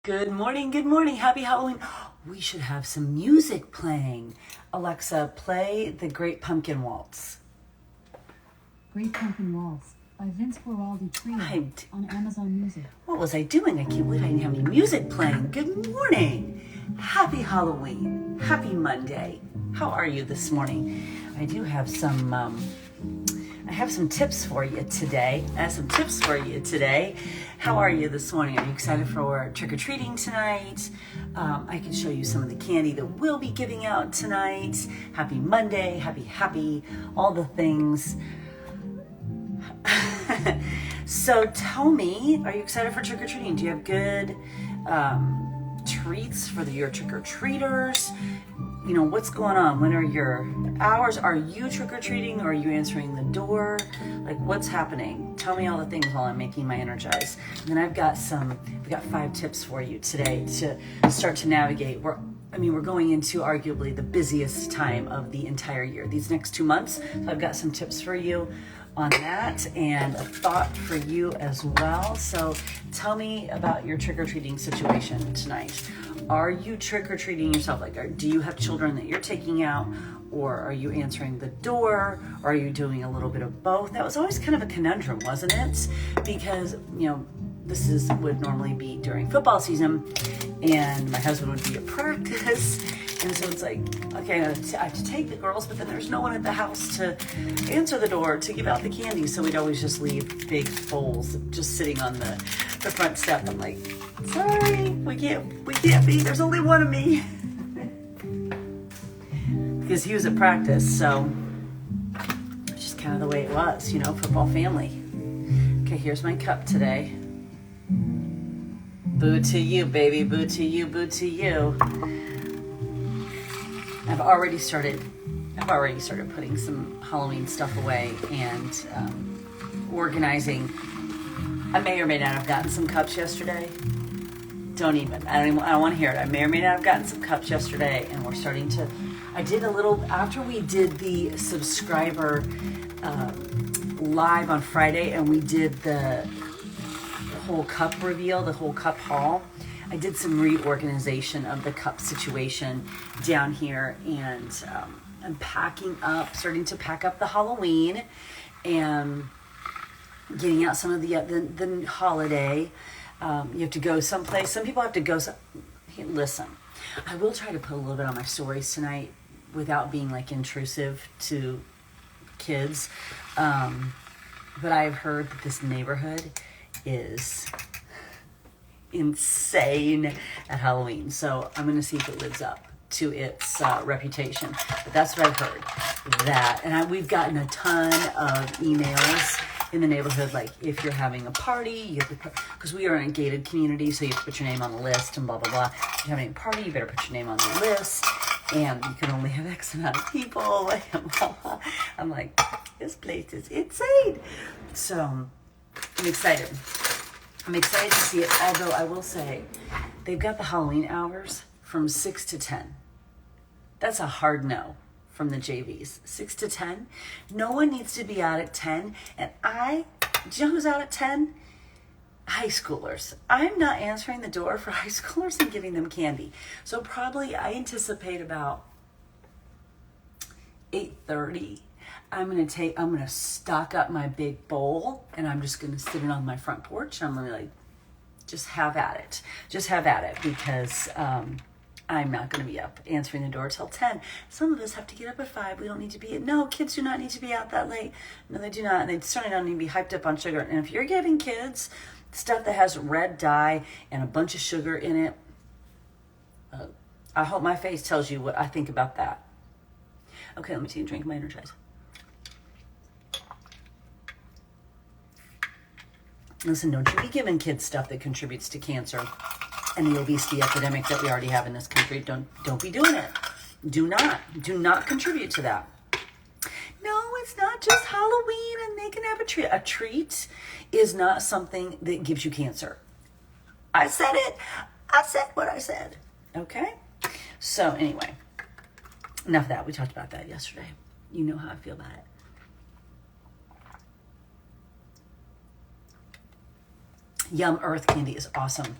Good morning, happy Halloween. We should have some music playing. Alexa, play the Great Pumpkin Waltz. Great Pumpkin Waltz by 𝘁𝗶𝗽𝗀 Trio on Amazon Music. What was I doing? I can't believe I didn't have any music playing. Good morning. Happy Halloween. Happy Monday. How are you this morning? I do have some tips for you today. How are you this morning? Are you excited for trick-or-treating tonight? I can show you some of the candy that we'll be giving out tonight. Happy Monday, happy, all the things. So tell me, are you excited for trick-or-treating? Do you have good treats for your trick-or-treaters? You know, what's going on? When are your hours? Are you trick-or-treating or are you answering the door? Like, what's happening? Tell me all the things while I'm making my Energize. And then I've got 5 tips for you today to start to navigate. We're going into arguably the busiest time of the entire year, these next 2 months. So I've got some tips for you on that and a thought for you as well. So tell me about your trick-or-treating situation tonight. Are you trick-or-treating yourself? Like, do you have children that you're taking out, or are you answering the door, or are you doing a little bit of both? That was always kind of a conundrum, wasn't it? Because, you know, this would normally be during football season, and my husband would be at practice, and so it's like, okay, I have to take the girls, but then there's no one at the house to answer the door, to give out the candy, so we'd always just leave big bowls just sitting on the front step. I'm like, sorry, we can't be, there's only one of me. Because he was at practice, so it's just kind of the way it was, you know, football family. Okay, here's my cup today. Boo to you, baby, boo to you, boo to you. I've already started putting some Halloween stuff away and organizing. I may or may not have gotten some cups yesterday. I don't want to hear it. I may or may not have gotten some cups yesterday, and we're starting to. I did a little after we did the subscriber live on Friday, and we did the whole cup reveal, the whole cup haul. I did some reorganization of the cup situation down here, and I'm starting to pack up the Halloween, and getting out some of the holiday. You have to go someplace. Some people have to go. Listen, I will try to put a little bit on my stories tonight without being like intrusive to kids. But I've heard that this neighborhood is insane at Halloween. So I'm going to see if it lives up to its reputation. But that's what I've heard. And we've gotten a ton of emails in the neighborhood, like if you're having a party, you have to, because we are in a gated community, so you have to put your name on the list and blah, blah, blah. If you're having a party, you better put your name on the list, and you can only have X amount of people. I'm like, this place is insane. So I'm excited. I'm excited to see it, although I will say, they've got the Halloween hours from 6 to 10. That's a hard no from the JVs. 6 to 10. No one needs to be out at 10. And do you know who's out at 10? High schoolers. I'm not answering the door for high schoolers and giving them candy. So probably I anticipate about 8:30. I'm gonna stock up my big bowl, and I'm just gonna sit it on my front porch. I'm gonna like, just have at it, because I'm not going to be up answering the door till 10. Some of us have to get up at 5. We don't need to be. No, kids do not need to be out that late. No, they do not. And they certainly don't need to be hyped up on sugar. And if you're giving kids stuff that has red dye and a bunch of sugar in it, I hope my face tells you what I think about that. Okay, let me take a drink of my Energize. Listen, don't you be giving kids stuff that contributes to cancer and the obesity epidemic that we already have in this country. Don't be doing it. Do not contribute to that. No, it's not just Halloween and they can have a treat. A treat is not something that gives you cancer. I said it. I said what I said. Okay? So anyway, enough of that. We talked about that yesterday. You know how I feel about it. Yum Earth candy is awesome.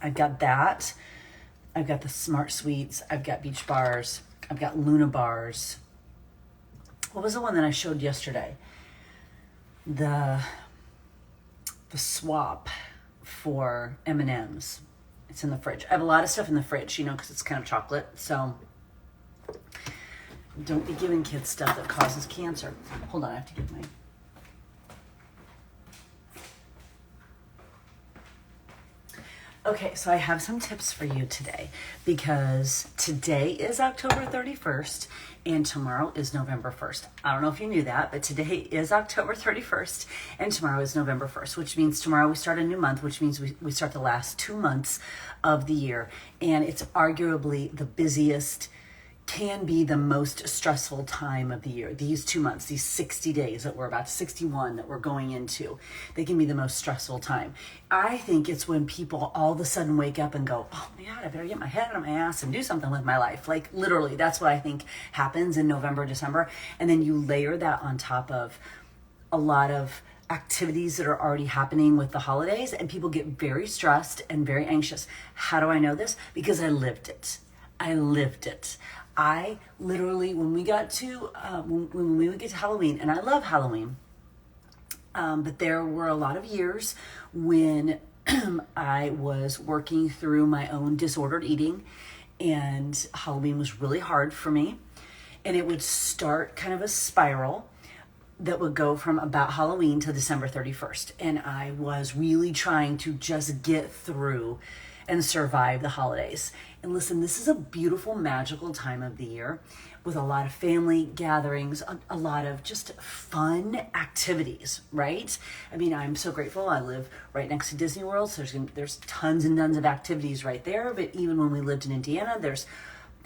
I've got that. I've got the Smart Sweets. I've got Beach Bars. I've got Luna Bars. What was the one that I showed yesterday? The swap for M&Ms. It's in the fridge. I have a lot of stuff in the fridge, you know, because it's kind of chocolate. So don't be giving kids stuff that causes cancer. Hold on, I have to get my... Okay, so I have some tips for you today, because today is October 31st and tomorrow is November 1st. I don't know if you knew that, but today is October 31st and tomorrow is November 1st, which means tomorrow we start a new month, which means we start the last 2 months of the year. And it's arguably the busiest, can be the most stressful time of the year. These 2 months, these 60 days that we're about, 61 that we're going into, they can be the most stressful time. I think it's when people all of a sudden wake up and go, oh my God, I better get my head out of my ass and do something with my life. Like literally, that's what I think happens in November, December. And then you layer that on top of a lot of activities that are already happening with the holidays, and people get very stressed and very anxious. How do I know this? Because I lived it. I lived it. I literally, when we got to, when we would get to Halloween, and I love Halloween, but there were a lot of years when I was working through my own disordered eating, and Halloween was really hard for me. And it would start kind of a spiral that would go from about Halloween to December 31st. And I was really trying to just get through and survive the holidays. And listen, this is a beautiful, magical time of the year with a lot of family gatherings, a lot of just fun activities, right? I mean, I'm so grateful. I live right next to Disney World, so there's tons and tons of activities right there. But even when we lived in Indiana,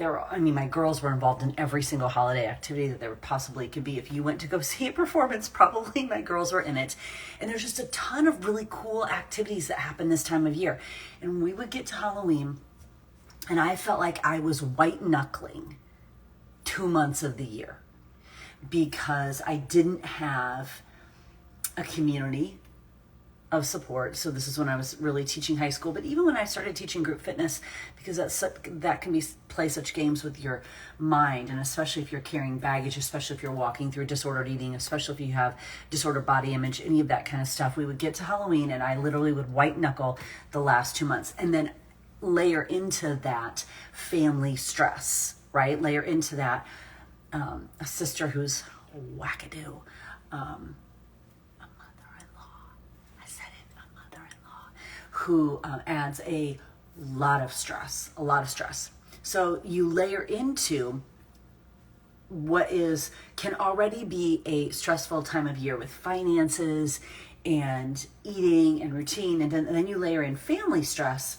my girls were involved in every single holiday activity that there possibly could be. If you went to go see a performance, probably my girls were in it. And there's just a ton of really cool activities that happen this time of year. And we would get to Halloween, and I felt like I was white knuckling 2 months of the year because I didn't have a community of support. So this is when I was really teaching high school, but even when I started teaching group fitness, because that can play such games with your mind, and especially if you're carrying baggage, especially if you're walking through disordered eating, especially if you have disordered body image, any of that kind of stuff. We would get to Halloween and I literally would white knuckle the last 2 months, and then layer into that family stress, right? Layer into that a sister who's wackadoo, who adds a lot of stress. So you layer into what can already be a stressful time of year with finances and eating and routine, and then you layer in family stress.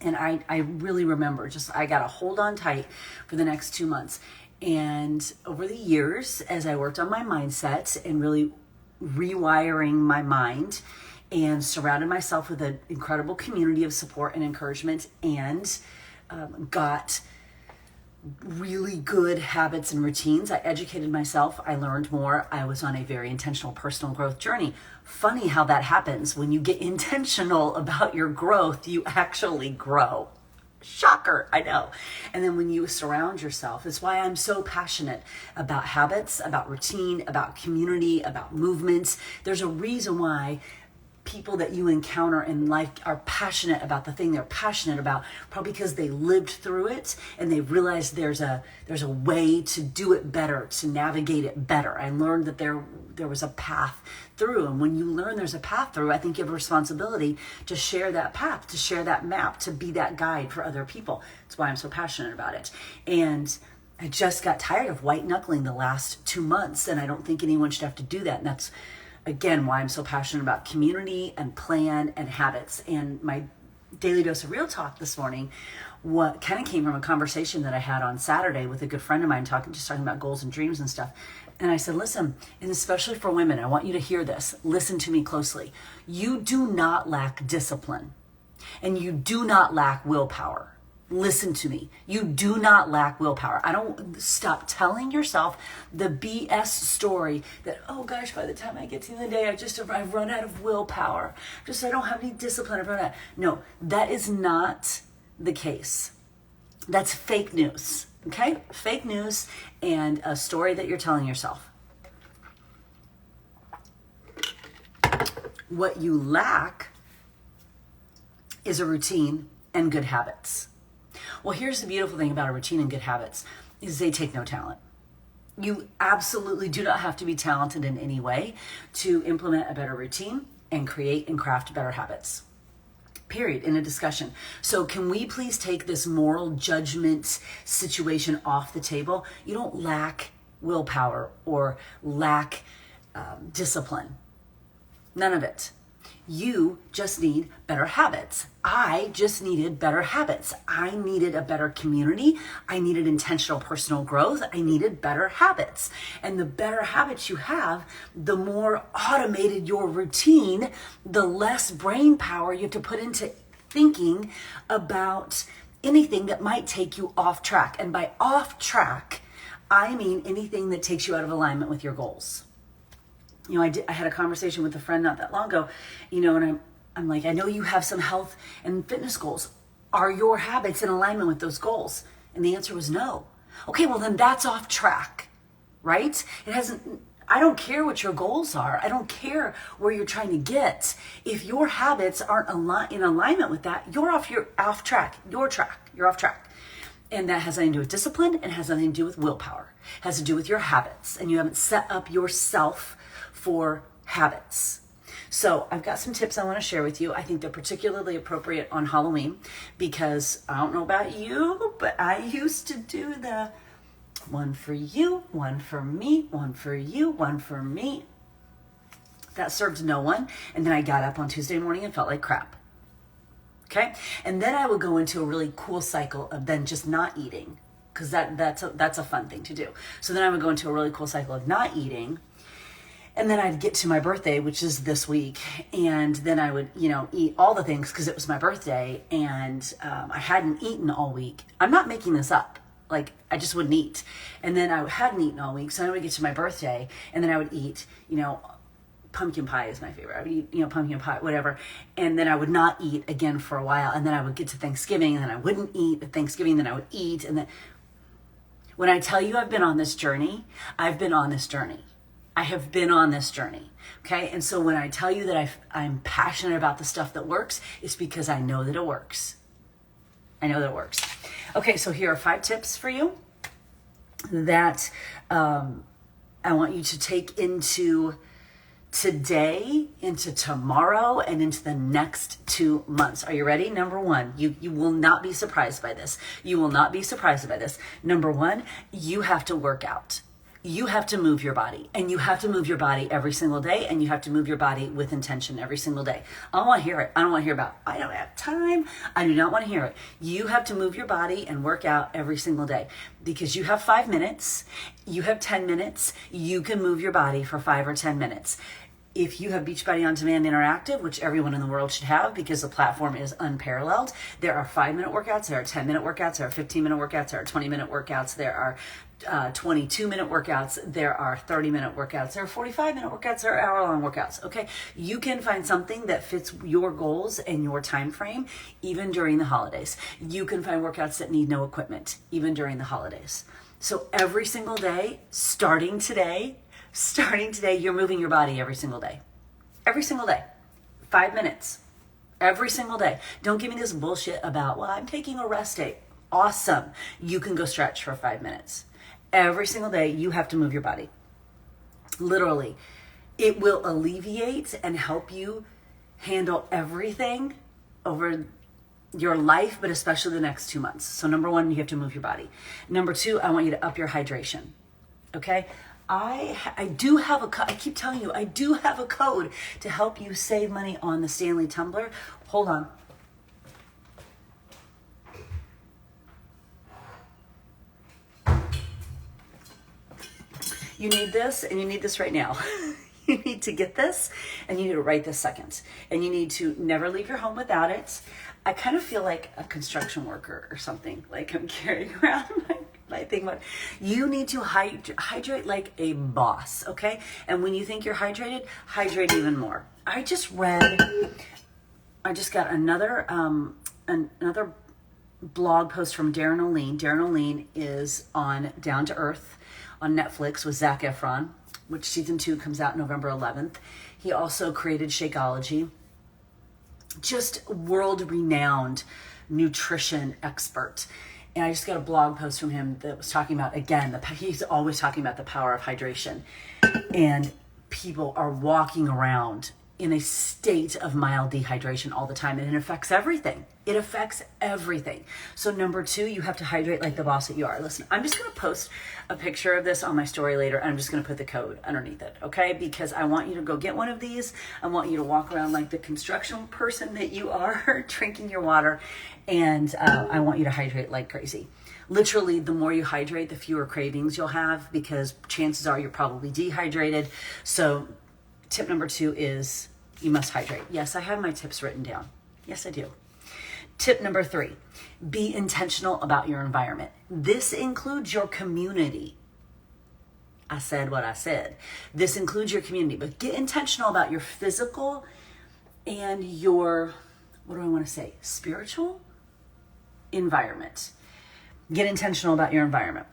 And I really remember I got to hold on tight for the next 2 months. And over the years, as I worked on my mindset and really rewiring my mind, and surrounded myself with an incredible community of support and encouragement, and got really good habits and routines. I educated myself. I learned more. I was on a very intentional personal growth journey. Funny how that happens. When you get intentional about your growth, you actually grow. Shocker, I know. And then when you surround yourself, it's why I'm so passionate about habits, about routine, about community, about movements. There's a reason why people that you encounter in life are passionate about the thing they're passionate about, probably because they lived through it and they realized there's a way to do it better, to navigate it better. I learned that there was a path through, and when you learn there's a path through, I think you have a responsibility to share that path, to share that map, to be that guide for other people. That's why I'm so passionate about it. And I just got tired of white knuckling the last 2 months, and I don't think anyone should have to do that. And that's again why I'm so passionate about community and plan and habits. And my daily dose of real talk this morning, what kind of came from a conversation that I had on Saturday with a good friend of mine, talking about goals and dreams and stuff. And I said, listen, and especially for women, I want you to hear this. Listen to me closely. You do not lack discipline, and you do not lack willpower. Listen to me. You do not lack willpower. I don't stop telling yourself the BS story that, oh gosh, by the time I get to the end of the day, I've run out of willpower. I don't have any discipline. I've run out. No, that is not the case. That's fake news. Okay? Fake news and a story that you're telling yourself. What you lack is a routine and good habits. Well, here's the beautiful thing about a routine and good habits is they take no talent. You absolutely do not have to be talented in any way to implement a better routine and create and craft better habits. Period. In a discussion. So can we please take this moral judgment situation off the table? You don't lack willpower or lack discipline. None of it. You just need better habits. I just needed better habits. I needed a better community. I needed intentional personal growth. I needed better habits. And the better habits you have, the more automated your routine, the less brain power you have to put into thinking about anything that might take you off track. And by off track, I mean anything that takes you out of alignment with your goals. You know, I had a conversation with a friend not that long ago, you know, and I'm like, I know you have some health and fitness goals. Are your habits in alignment with those goals? And the answer was no. Okay, well then that's off track, right? I don't care what your goals are. I don't care where you're trying to get. If your habits aren't in alignment with that, you're off track. You're off track. And that has nothing to do with discipline and has nothing to do with willpower. It has to do with your habits, and you haven't set up yourself for habits. So I've got some tips I want to share with you. I think they're particularly appropriate on Halloween because I don't know about you, but I used to do the one for you, one for me, one for you, one for me. That served no one. And then I got up on Tuesday morning and felt like crap. Okay? And then I would go into a really cool cycle of then just not eating, because that's a fun thing to do. So then I would go into a really cool cycle of not eating. And then I'd get to my birthday, which is this week, and then I would, eat all the things because it was my birthday, and I hadn't eaten all week. I'm not making this up. Like, I just wouldn't eat. And then I hadn't eaten all week, so then I would get to my birthday, and then I would eat, pumpkin pie is my favorite. I would eat, pumpkin pie, whatever. And then I would not eat again for a while, and then I would get to Thanksgiving, and then I wouldn't eat at Thanksgiving, then I would eat, and then... When I tell you I've been on this journey, I've been on this journey. I have been on this journey, okay? And so when I tell you that I'm passionate about the stuff that works, it's because I know that it works. I know that it works. Okay, so here are 5 tips for you that I want you to take into today, into tomorrow, and into the next 2 months. Are you ready? Number 1, you will not be surprised by this. You will not be surprised by this. Number 1, you have to work out. You have to move your body, and you have to move your body every single day, and you have to move your body with intention every single day. I don't want to hear it. I don't want to hear about, I don't have time. I do not want to hear it. You have to move your body and work out every single day because you have 5 minutes, you have 10 minutes, you can move your body for 5 or 10 minutes. If you have Beachbody On Demand Interactive, which everyone in the world should have because the platform is unparalleled, there are 5-minute workouts, there are 10-minute workouts, there are 15-minute workouts, there are 20-minute workouts, there are 22-minute workouts, there are 30-minute workouts, there are 45-minute workouts, there are hour-long workouts, okay? You can find something that fits your goals and your time frame, even during the holidays. You can find workouts that need no equipment, even during the holidays. So every single day, starting today, you're moving your body every single day. Every single day. 5 minutes. Every single day. Don't give me this bullshit about, well, I'm taking a rest day. Awesome. You can go stretch for 5 minutes. Every single day, you have to move your body. Literally. It will alleviate and help you handle everything over your life, but especially the next 2 months. So number 1, you have to move your body. Number 2, I want you to up your hydration. Okay? I do have I keep telling you, I do have a code to help you save money on the Stanley tumbler. Hold on. You need this, and you need this right now. You need to get this, and you need to right this second. And you need to never leave your home without it. I kind of feel like a construction worker or something, like I'm carrying around my thing. But you need to hydrate like a boss, okay? And when you think you're hydrated, hydrate even more. I just got another blog post from Darren O'Lean. Darren O'Lean is on Down to Earth on Netflix with Zac Efron, which season 2 comes out November 11th. He also created Shakeology. Just world-renowned nutrition expert. And I just got a blog post from him that was talking about, again, he's always talking about the power of hydration. And people are walking around in a state of mild dehydration all the time, and it affects everything. It affects everything. So number 2, you have to hydrate like the boss that you are. Listen, I'm just going to post a picture of this on my story later, and I'm just going to put the code underneath it, okay? Because I want you to go get one of these. I want you to walk around like the construction person that you are, drinking your water, and I want you to hydrate like crazy. Literally, the more you hydrate, the fewer cravings you'll have, because chances are you're probably dehydrated. So tip number 2 is you must hydrate. Yes, I have my tips written down. Yes, I do. Tip number 3, be intentional about your environment. This includes your community. I said what I said. This includes your community, but get intentional about your physical and your, what do I want to say, spiritual environment. Get intentional about your environment.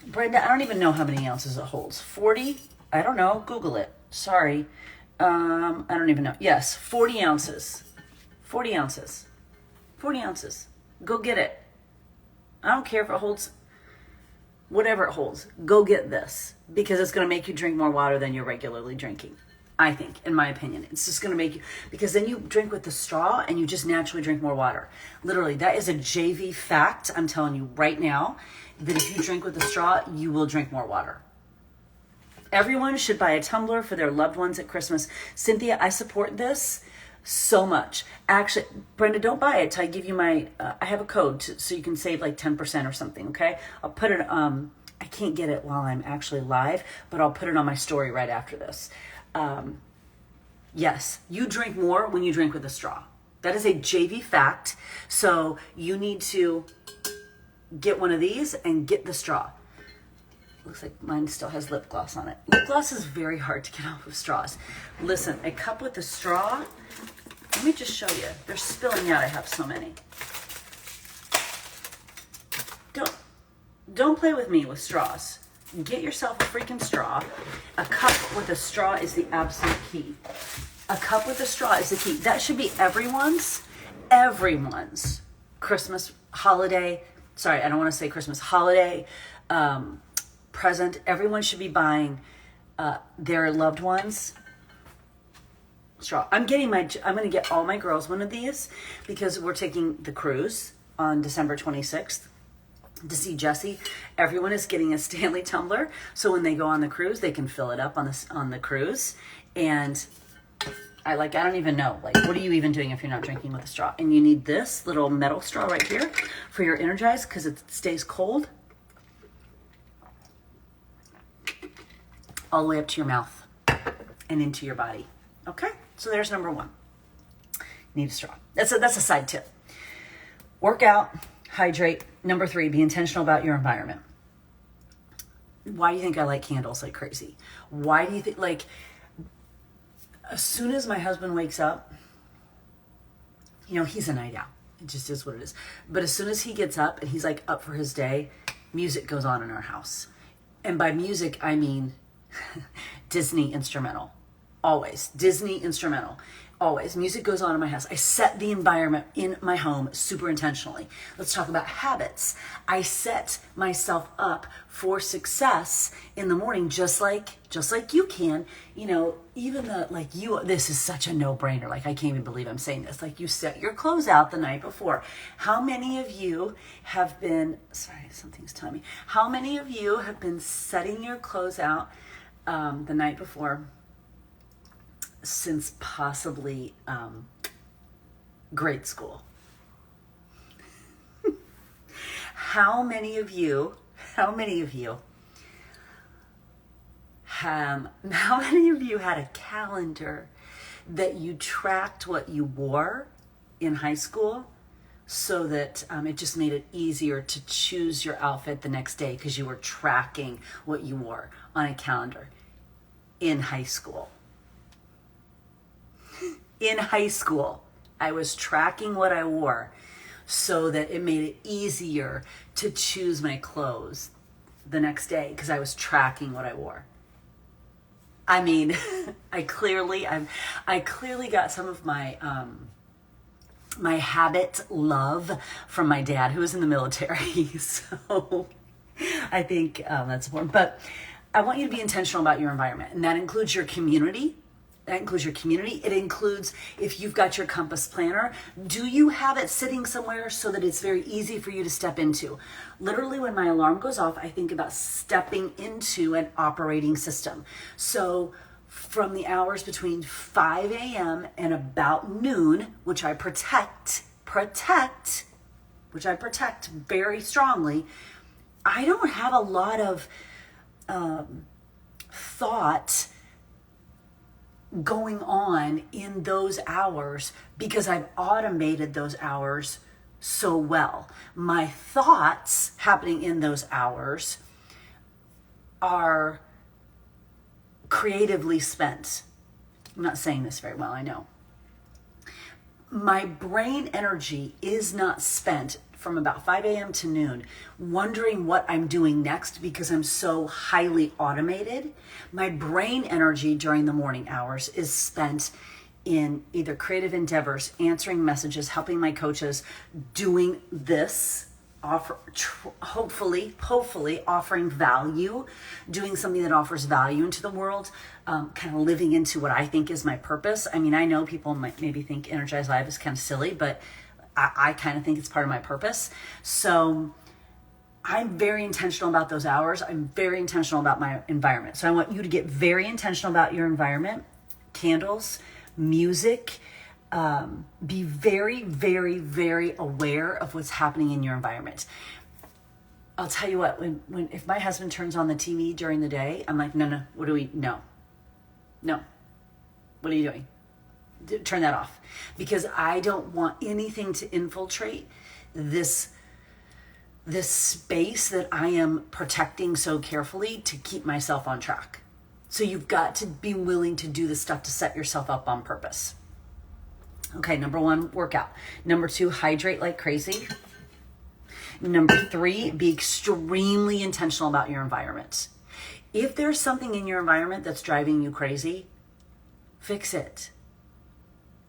Brenda, I don't even know how many ounces it holds. 40? I don't know. Google it. Sorry. I don't even know. Yes, 40 ounces. 40 ounces. 40 ounces. Go get it. I don't care if it holds whatever it holds. Go get this, because it's going to make you drink more water than you're regularly drinking. I think, in my opinion, it's just going to make you, because then you drink with the straw and you just naturally drink more water. Literally, that is a JV fact. I'm telling you right now that if you drink with the straw, you will drink more water. Everyone should buy a tumbler for their loved ones at Christmas. Cynthia, I support this so much. Actually, Brenda, don't buy it till I give you my, I have a code so you can save like 10% or something, okay? I'll put it, I can't get it while I'm actually live, but I'll put it on my story right after this. Yes, you drink more when you drink with a straw. That is a JV fact. So you need to get one of these and get the straw. Looks like mine still has lip gloss on it. Lip gloss is very hard to get off of straws. Listen, a cup with a straw, let me just show you. They're spilling out. I have so many. Don't play with me with straws. Get yourself a freaking straw. A cup with a straw is the absolute key. A cup with a straw is the key. That should be everyone's Christmas holiday. Sorry, I don't want to say Christmas holiday present. Everyone should be buying their loved ones straw. I'm going to get all my girls one of these, because we're taking the cruise on December 26th. To see Jesse. Everyone is getting a Stanley tumbler, so when they go on the cruise, they can fill it up on the cruise. And I don't even know, like, what are you even doing if you're not drinking with a straw? And you need this little metal straw right here for your Energize, because it stays cold all the way up to your mouth and into your body. Okay, so there's number 1. You need a straw. That's a side tip. Work out, hydrate. Number 3, be intentional about your environment. Why do you think I light candles like crazy? Why do you think, like, as soon as my husband wakes up, he's a night owl. It just is what it is. But as soon as he gets up and he's like up for his day, music goes on in our house. And by music, I mean Disney instrumental. Always. Disney instrumental. Always. Music goes on in my house. I set the environment in my home super intentionally. Let's talk about habits. I set myself up for success in the morning, just like you can. Even this is such a no-brainer. Like, I can't even believe I'm saying this. Like, you set your clothes out the night before. How many of you have been, sorry, something's telling me. How many of you have been setting your clothes out the night before since possibly grade school? How many of you How many of you had a calendar that you tracked what you wore in high school so that it just made it easier to choose your outfit the next day because you were tracking what you wore on a calendar in high school? In high school, I was tracking what I wore so that it made it easier to choose my clothes the next day because I was tracking what I wore. I mean, I clearly got some of my my habit love from my dad, who was in the military. So I think that's important. But I want you to be intentional about your environment, and that includes your community. It includes if you've got your compass planner, do you have it sitting somewhere so that it's very easy for you to step into? Literally, when my alarm goes off, I think about stepping into an operating system. So from the hours between 5 a.m. and about noon, which I protect very strongly, I don't have a lot of thought going on in those hours because I've automated those hours so well. My thoughts happening in those hours are creatively spent. I'm not saying this very well, I know. My brain energy is not spent from about 5 a.m. to noon wondering what I'm doing next because I'm so highly automated. My brain energy during the morning hours is spent in either creative endeavors, answering messages, helping my coaches, doing this, hopefully offering value, doing something that offers value into the world, kind of living into what I think is my purpose. I mean, I know people might maybe think Energized Live is kind of silly, but I kind of think it's part of my purpose. So I'm very intentional about those hours. I'm very intentional about my environment. So I want you to get very intentional about your environment, candles, music. Be very, very, very aware of what's happening in your environment. I'll tell you what, if my husband turns on the TV during the day, I'm like, no, what are you doing? Turn that off, because I don't want anything to infiltrate this space that I am protecting so carefully to keep myself on track. So you've got to be willing to do the stuff to set yourself up on purpose. Okay, number 1, workout. Number 2, hydrate like crazy. Number 3, be extremely intentional about your environment. If there's something in your environment that's driving you crazy, fix it.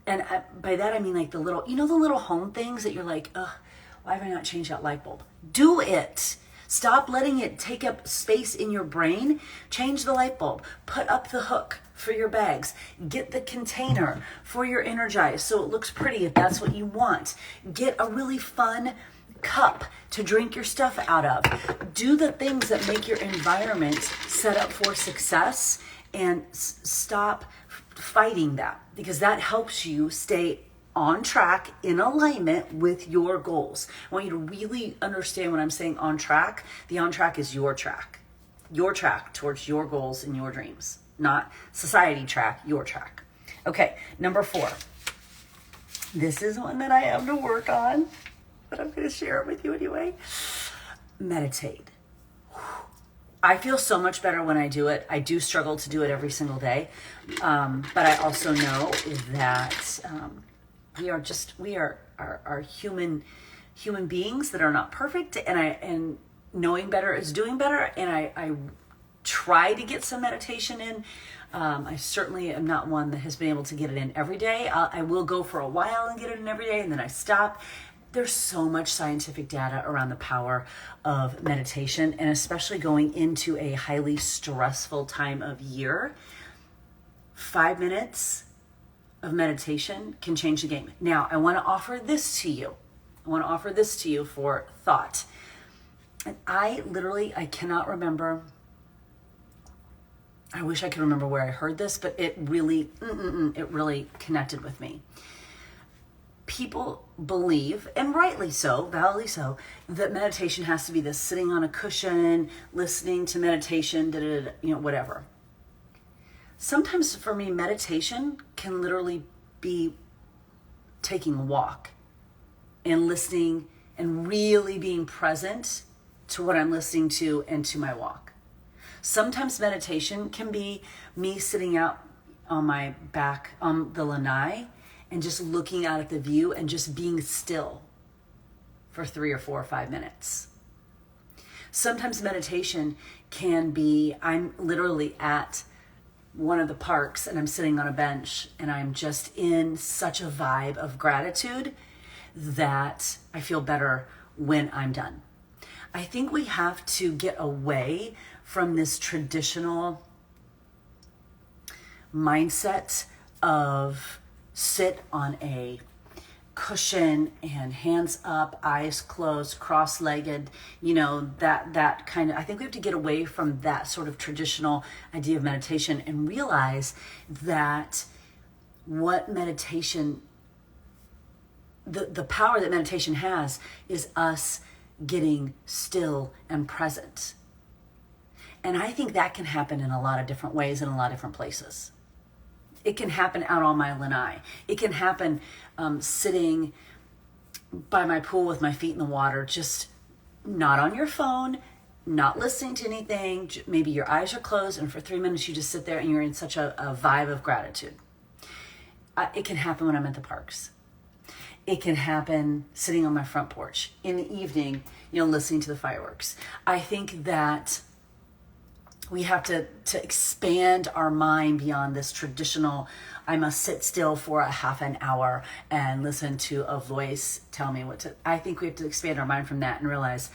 And by that, I mean like the little home things that you're like, ugh, why have I not changed that light bulb? Do it. Stop letting it take up space in your brain. Change the light bulb. Put up the hook for your bags. Get the container for your Energize so it looks pretty if that's what you want. Get a really fun cup to drink your stuff out of. Do the things that make your environment set up for success, and stop fighting that, because that helps you stay on track, in alignment with your goals. I want you to really understand when I'm saying on track. The on track is your track towards your goals and your dreams, not society track, your track. Okay, number 4. This is one that I have to work on, but I'm going to share it with you anyway. Meditate. I feel so much better when I do it. I do struggle to do it every single day. But I also know that we are human beings that are not perfect, and knowing better is doing better. And I try to get some meditation in. I certainly am not one that has been able to get it in every day. I will go for a while and get it in every day, and then I stop. There's so much scientific data around the power of meditation, and especially going into a highly stressful time of year. 5 minutes of meditation can change the game. Now, I want to offer this to you for thought. And I cannot remember. I wish I could remember where I heard this, but it really connected with me. People believe, and rightly so, validly so, that meditation has to be this sitting on a cushion, listening to meditation, whatever. Sometimes for me, meditation can literally be taking a walk and listening and really being present to what I'm listening to and to my walk. Sometimes meditation can be me sitting out on my back on the lanai and just looking out at the view and just being still for 3 or 4 or 5 minutes. Sometimes meditation can be, I'm literally at one of the parks and I'm sitting on a bench and I'm just in such a vibe of gratitude that I feel better when I'm done. I think we have to get away from this traditional mindset of sit on a cushion and hands up, eyes closed, cross-legged, that kind of, I think we have to get away from that sort of traditional idea of meditation and realize that what meditation, the power that meditation has is us getting still and present. And I think that can happen in a lot of different ways in a lot of different places. It can happen out on my lanai. It can happen sitting by my pool with my feet in the water, just not on your phone, not listening to anything. Maybe your eyes are closed and for 3 minutes you just sit there and you're in such a vibe of gratitude. It can happen when I'm at the parks. It can happen sitting on my front porch in the evening, listening to the fireworks. I think that we have to expand our mind beyond this traditional, I must sit still for a half an hour and listen to a voice tell me what to. I think we have to expand our mind from that and realize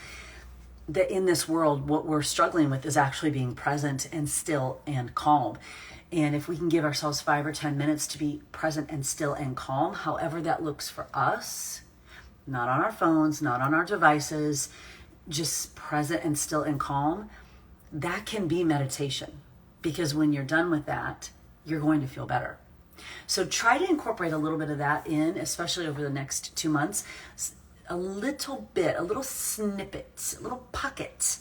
that in this world, what we're struggling with is actually being present and still and calm. And if we can give ourselves 5 or 10 minutes to be present and still and calm, however that looks for us, not on our phones, not on our devices, just present and still and calm, that can be meditation, because when you're done with that, you're going to feel better. So try to incorporate a little bit of that in, especially over the next 2 months, a little bit, a little snippet, a little pocket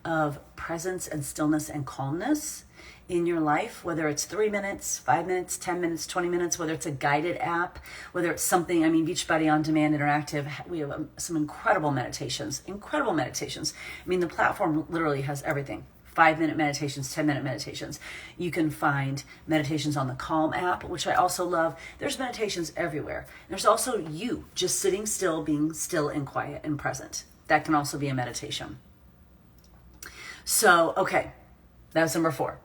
of presence and stillness and calmness in your life, whether it's 3 minutes, 5 minutes, 10 minutes, 20 minutes, whether it's a guided app, whether it's something, Beachbody On Demand Interactive, we have some incredible meditations. The platform literally has everything. 5-minute meditations, 10-minute meditations. You can find meditations on the Calm app, which I also love. There's meditations everywhere. There's also you just sitting still, being still and quiet and present. That can also be a meditation. So, okay, that's number 4.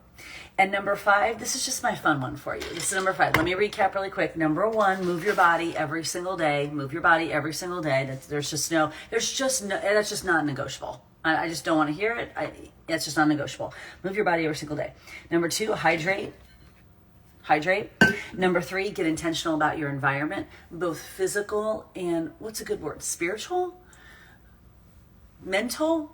And number 5, this is just my fun one for you. This is number 5. Let me recap really quick. Number 1, move your body every single day. Move your body every single day. That's just not negotiable. I just don't want to hear it. It's just non-negotiable. Move your body every single day. Number 2, hydrate. Number 3, get intentional about your environment, both physical and, what's a good word? Spiritual? Mental?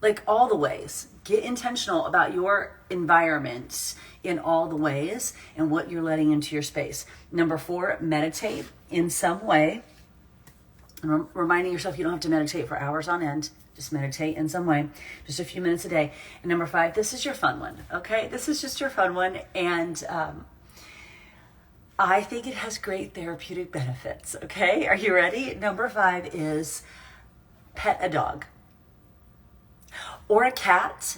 Like all the ways. Get intentional about your environment in all the ways and what you're letting into your space. Number 4, meditate in some way. Reminding yourself you don't have to meditate for hours on end. Just meditate in some way, just a few minutes a day. And number 5, this is your fun one, okay? This is just your fun one. And I think it has great therapeutic benefits, okay? Are you ready? Number 5 is pet a dog or a cat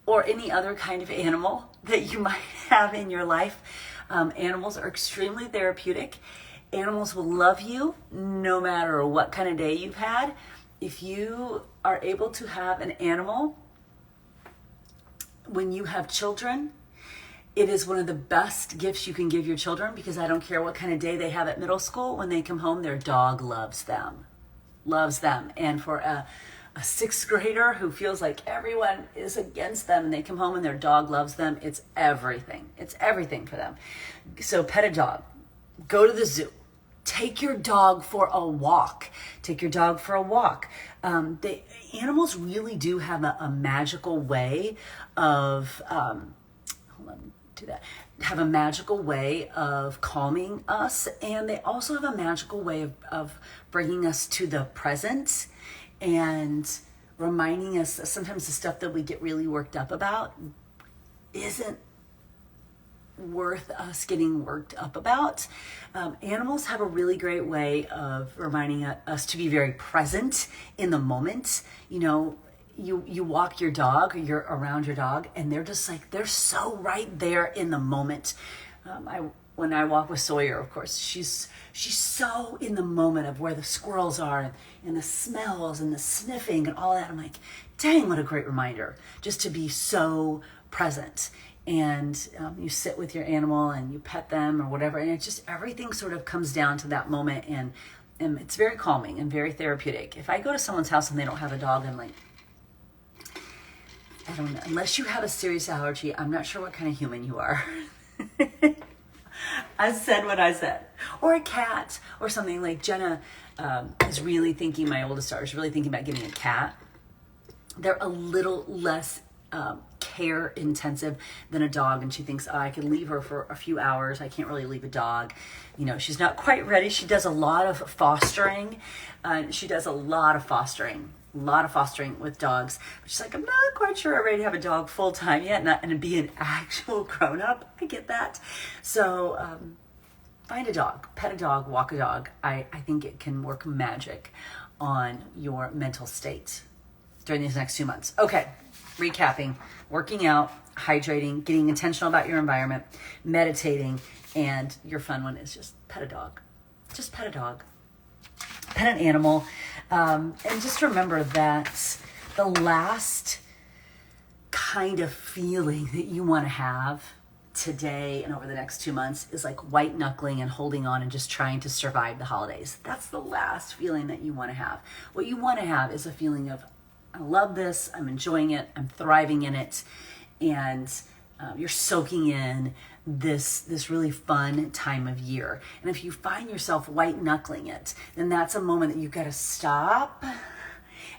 or any other kind of animal that you might have in your life. Animals are extremely therapeutic. Animals will love you no matter what kind of day you've had. If you are able to have an animal when you have children, it is one of the best gifts you can give your children, because I don't care what kind of day they have at middle school. When they come home, their dog loves them. And for a 6th grader who feels like everyone is against them and they come home and their dog loves them, it's everything. It's everything for them. So pet a dog. Go to the zoo. Take your dog for a walk. The animals really do have a magical way of, have a magical way of calming us. And they also have a magical way of bringing us to the present and reminding us that sometimes the stuff that we get really worked up about isn't worth us getting worked up about. Animals have a really great way of reminding us to be very present in the moment. You know, you walk your dog, or you're around your dog, and they're just like, they're so right there in the moment. When I walk with Sawyer, of course, she's so in the moment of where the squirrels are and the smells and the sniffing and all that. I'm like, dang, what a great reminder just to be so present. And you sit with your animal and you pet them or whatever, and it just, everything sort of comes down to that moment, and it's very calming and very therapeutic. If I go to someone's house and they don't have a dog, I'm like, I don't know, unless you have a serious allergy, I'm not sure what kind of human you are. I said what I said. Or a cat or something. Like Jenna is really thinking, my oldest daughter is really thinking about getting a cat. They're a little less care intensive than a dog, and she thinks, oh, I can leave her for a few hours. I can't really leave a dog. You know, she's not quite ready. She does a lot of fostering. A lot of fostering with dogs. But she's like, I'm not quite sure I'm ready to have a dog full time yet, and be an actual grown up. I get that. So find a dog, pet a dog, walk a dog. I think it can work magic on your mental state during these next 2 months. Okay, recapping: working out, hydrating, getting intentional about your environment, meditating, and your fun one is just pet a dog. Just pet a dog. Pet an animal. And just remember that the last kind of feeling that you want to have today and over the next 2 months is like white knuckling and holding on and just trying to survive the holidays. That's the last feeling that you want to have. What you want to have is a feeling of, I love this, I'm enjoying it, I'm thriving in it, and you're soaking in this really fun time of year. And if you find yourself white knuckling it, then that's a moment that you've got to stop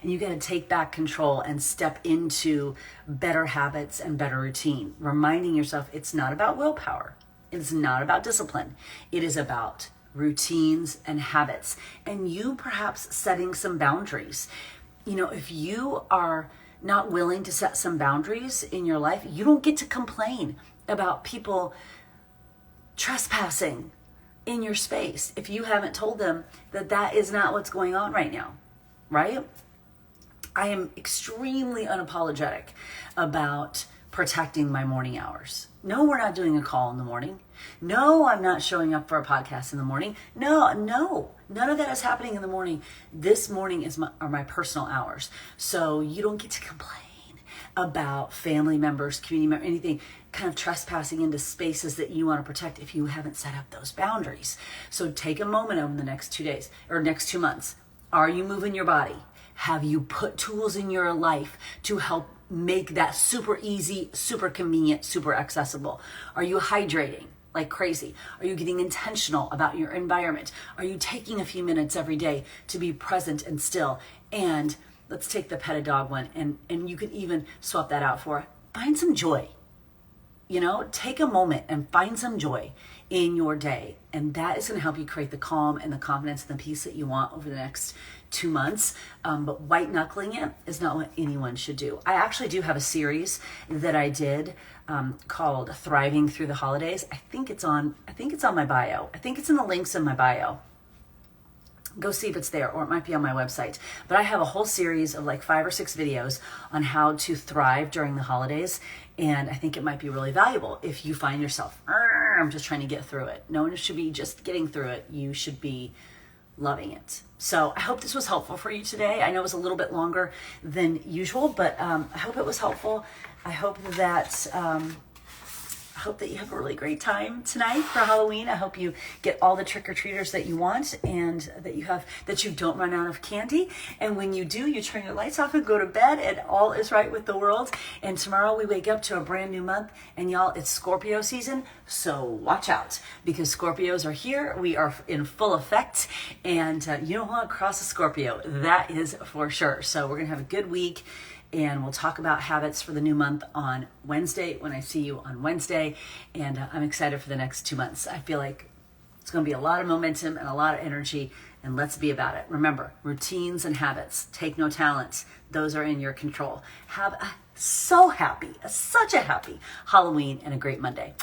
and you got to take back control and step into better habits and better routine, reminding yourself it's not about willpower. It's not about discipline. It is about routines and habits, and you perhaps setting some boundaries. You know, if you are not willing to set some boundaries in your life, you don't get to complain about people trespassing in your space if you haven't told them that that is not what's going on right now, right? I am extremely unapologetic about protecting my morning hours. No, we're not doing a call in the morning. No, I'm not showing up for a podcast in the morning. No, none of that is happening in the morning. This morning are my personal hours. So you don't get to complain about family members, community members, anything kind of trespassing into spaces that you want to protect if you haven't set up those boundaries. So take a moment over the next 2 days or next 2 months. Are you moving your body? Have you put tools in your life to help make that super easy, super convenient, super accessible? Are you hydrating like crazy? Are you getting intentional about your environment? Are you taking a few minutes every day to be present and still? And let's take the pet a dog one, and you can even swap that out for find some joy. You know, take a moment and find some joy in your day. And that is going to help you create the calm and the confidence and the peace that you want over the next 2 months. But white knuckling it is not what anyone should do. I actually do have a series that I did called Thriving Through the Holidays. I think it's on my bio. I think it's in the links in my bio. Go see if it's there, or it might be on my website. But I have a whole series of like 5 or 6 videos on how to thrive during the holidays. And I think it might be really valuable if you find yourself, I'm just trying to get through it. No one should be just getting through it. You should be loving it. So I hope this was helpful for you today. I know it was a little bit longer than usual, but I hope it was helpful. I hope that you have a really great time tonight for Halloween. I hope you get all the trick-or-treaters that you want, and that you don't run out of candy. And when you do, you turn your lights off and go to bed, and all is right with the world. And tomorrow we wake up to a brand new month, and y'all, it's Scorpio season. So watch out, because Scorpios are here. We are in full effect, and you don't want to cross a Scorpio. That is for sure. So we're going to have a good week. And we'll talk about habits for the new month on Wednesday when I see you on Wednesday. And I'm excited for the next 2 months. I feel like it's going to be a lot of momentum and a lot of energy. And let's be about it. Remember, routines and habits take no talents. Those are in your control. Have such a happy Halloween and a great Monday.